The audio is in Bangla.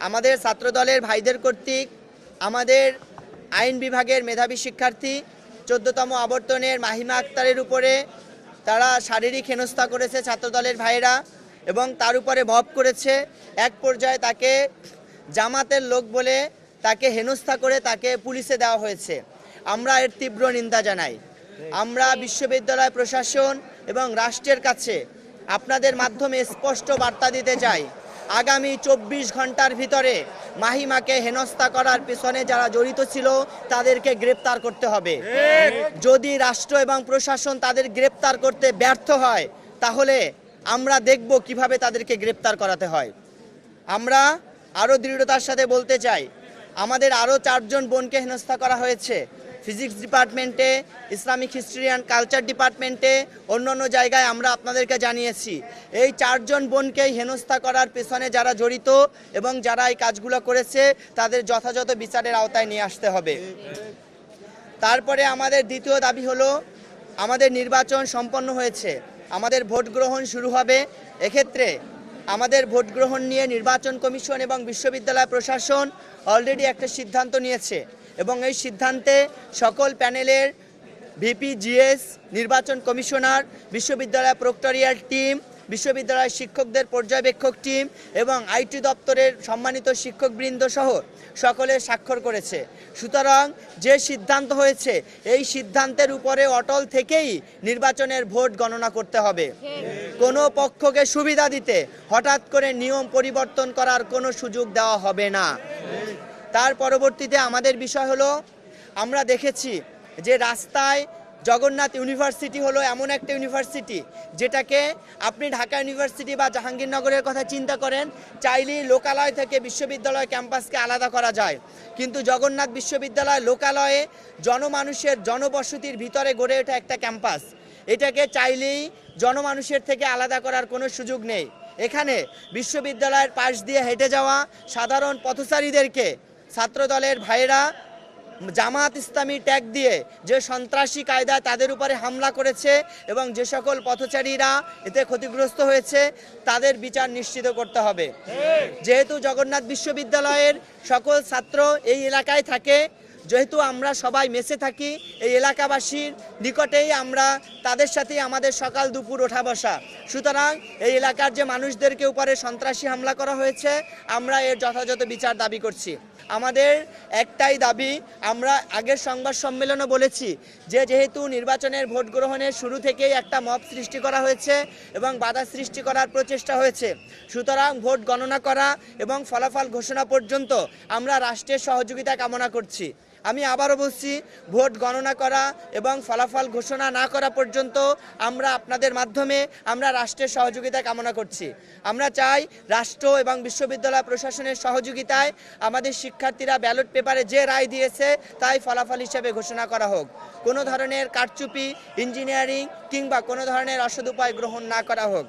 আমাদের ছাত্রদলের ভাইদের কর্তৃক আমাদের আইন বিভাগের মেধাবী শিক্ষার্থী 14তম আবর্তনের মাহিমা আক্তারের উপরে তারা শারীরিক হেনস্থা করেছে ছাত্রদলের ভাইয়েরা, এবং তার উপরে মব করেছে। এক পর্যায়ে তাকে জামাতের লোক বলে তাকে হেনস্থা করে তাকে পুলিশে দেওয়া হয়েছে। আমরা এর তীব্র নিন্দা জানাই। আমরা বিশ্ববিদ্যালয় প্রশাসন এবং রাষ্ট্রের কাছে আপনাদের মাধ্যমে স্পষ্ট বার্তা দিতে চাই, আগামী 24 ঘন্টার ভিতরে মাহিমাকে হেনস্থা করার পিছনে যারা জড়িত ছিল তাদেরকে গ্রেপ্তার করতে হবে। যদি রাষ্ট্র এবং প্রশাসন তাদের গ্রেপ্তার করতে ব্যর্থ হয় তাহলে আমরা দেখব কিভাবে তাদেরকে গ্রেপ্তার করাতে হয়। আমরা আরও দৃঢ়তার সাথে বলতে চাই, আমাদের আরও 4 জন বোনকে হেনস্থা করা হয়েছে ফিজিক্স ডিপার্টমেন্টে, ইসলামিক হিস্ট্রি অ্যান্ড কালচার ডিপার্টমেন্টে, অন্যান্য জায়গায় আমরা আপনাদেরকে জানিয়েছি। এই 4 জন বোনকেই হেনস্থা করার পেছনে যারা জড়িত এবং যারা এই কাজগুলো করেছে তাদের যথাযথ বিচারের আওতায় নিয়ে আসতে হবে। তারপরে আমাদের দ্বিতীয় দাবি হলো, আমাদের নির্বাচন সম্পন্ন হয়েছে, আমাদের ভোট গ্রহণ শুরু হবে। এক্ষেত্রে আমাদের ভোট গ্রহণ নিয়ে নির্বাচন কমিশন এবং বিশ্ববিদ্যালয় প্রশাসন অলরেডি একটা সিদ্ধান্ত নিয়েছে, এবং এই সিদ্ধান্তে সকল প্যানেলের ভিপি, জিএস, নির্বাচন কমিশনার, বিশ্ববিদ্যালয় প্রক্টরিয়াল টিম, বিশ্ববিদ্যালয়ের শিক্ষকদের পর্যবেক্ষক টিম এবং আইটি দপ্তরের সম্মানিত শিক্ষকবৃন্দ সহ সকলে স্বাক্ষর করেছে। সুতরাং যে সিদ্ধান্ত হয়েছে এই সিদ্ধান্তের উপরে অটল থেকেই নির্বাচনের ভোট গণনা করতে হবে। কোনো পক্ষকে সুবিধা দিতে হঠাৎ করে নিয়ম পরিবর্তন করার কোনো সুযোগ দেওয়া হবে না। তার পরবর্তীতে আমাদের বিষয় হলো, আমরা দেখেছি যে রাস্তায় জগন্নাথ ইউনিভার্সিটি হলো এমন একটা ইউনিভার্সিটি যেটাকে আপনি ঢাকা ইউনিভার্সিটি বা জাহাঙ্গীরনগরের কথা চিন্তা করেন, চাইলেই লোকালয় থেকে বিশ্ববিদ্যালয় ক্যাম্পাসকে আলাদা করা যায়, কিন্তু জগন্নাথ বিশ্ববিদ্যালয় লোকালয়ে জনমানুষের জনবসতির ভিতরে গড়ে ওঠা একটা ক্যাম্পাস, এটাকে চাইলেই জনমানুষের থেকে আলাদা করার কোনো সুযোগ নেই। এখানে বিশ্ববিদ্যালয়ের পাশ দিয়ে হেঁটে যাওয়া সাধারণ পথচারীদেরকে ছাত্রদলের ভাইয়েরা জামাত ইসলামী ট্যাগ দিয়ে যে সন্ত্রাসী কায়দায় তাদের উপরে হামলা করেছে এবং যে সকল পথচারীরা এতে ক্ষতিগ্রস্ত হয়েছে তাদের বিচার নিশ্চিত করতে হবে। যেহেতু জগন্নাথ বিশ্ববিদ্যালয়ের সকল ছাত্র এই এলাকায় থাকে, যেহেতু আমরা সবাই মেসে থাকি, এই এলাকাবাসীর নিকটেই আমরা তাদের সাথেই আমাদের সকাল দুপুর ওঠা বসা, সুতরাং এই এলাকার যে মানুষদেরকে উপরে সন্ত্রাসী হামলা করা হয়েছে আমরা এর যথাযথ বিচার দাবি করছি। আমাদের একটাই দাবি, আমরা আগের সংবাদ সম্মেলনে বলেছি যে যেহেতু নির্বাচনের ভোট গ্রহণের শুরু থেকেই একটা মব সৃষ্টি করা হয়েছে এবং বাধা সৃষ্টি করার প্রচেষ্টা হয়েছে, সুতরাং ভোট গণনা করা এবং ফলাফল ঘোষণা পর্যন্ত আমরা রাষ্ট্রের সহযোগিতা কামনা করছি। আমি আবারও বলছি, ভোট গণনা করা এবং ফলাফল ঘোষণা না করা পর্যন্ত আমরা আপনাদের মাধ্যমে আমরা রাষ্ট্রের সহযোগিতা কামনা করছি। আমরা চাই রাষ্ট্র এবং বিশ্ববিদ্যালয় প্রশাসনের সহযোগিতায় আমাদের শিক্ষার্থীরা ব্যালট পেপারে যে রায় দিয়েছে তাই ফলাফল হিসেবে ঘোষণা করা হোক। কোনো ধরনের কারচুপি, ইঞ্জিনিয়ারিং কিংবা কোনো ধরনের অসদুপায় গ্রহণ না করা হোক।